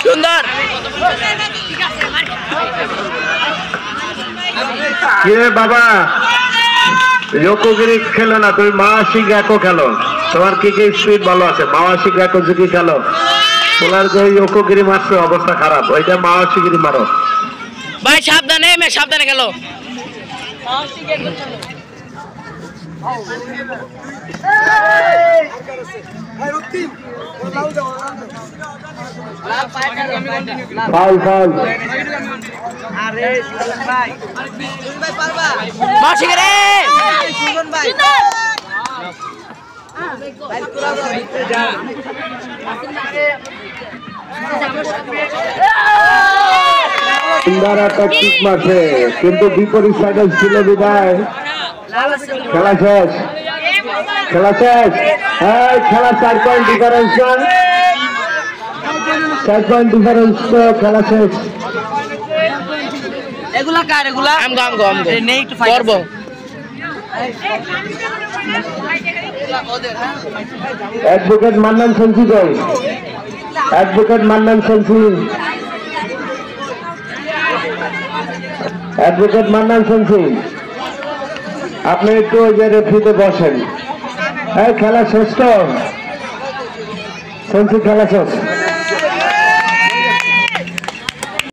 সুন্দর কিরে বাবা যোকগিরি খেলো না, তুমি মাওয়াশি গ্যাকো খেলো। তোমার কি কি স্পিড ভালো আছে? মাওয়াশি গ্যাকো যদি খেলো, তোমার যে যোকগিরি মারছো অবস্থা খারাপ, ওইটা মাওয়াশি গিরি মারো ভাই। সাবধানে সাবধানে খেলো। ফাউল ফাউল সুন্দর একটা কিক মারছে, কিন্তু বিপরীত সাইডে ছিল বিদায়। খেলা শেষ, খেলা শেষ। হ্যাঁ, খেলা 4 পয়েন্ট ডিফারেন্স, 4 পয়েন্ট ডিফারেন্স, খেলা শেষ। এগুলা কার? এগুলা আমগো নেই, একটু ফাইট করব। অ্যাডভোকেট মান্নান সেন্সি কই? অ্যাডভোকেট মান্নান সেন্সি, অ্যাডভোকেট মান্নান সেন্সি, আপনি একটু ওই যে রেফরিতে বসেন। হ্যাঁ, খেলা শেষ তো সেন্সি, খেলা শেষ।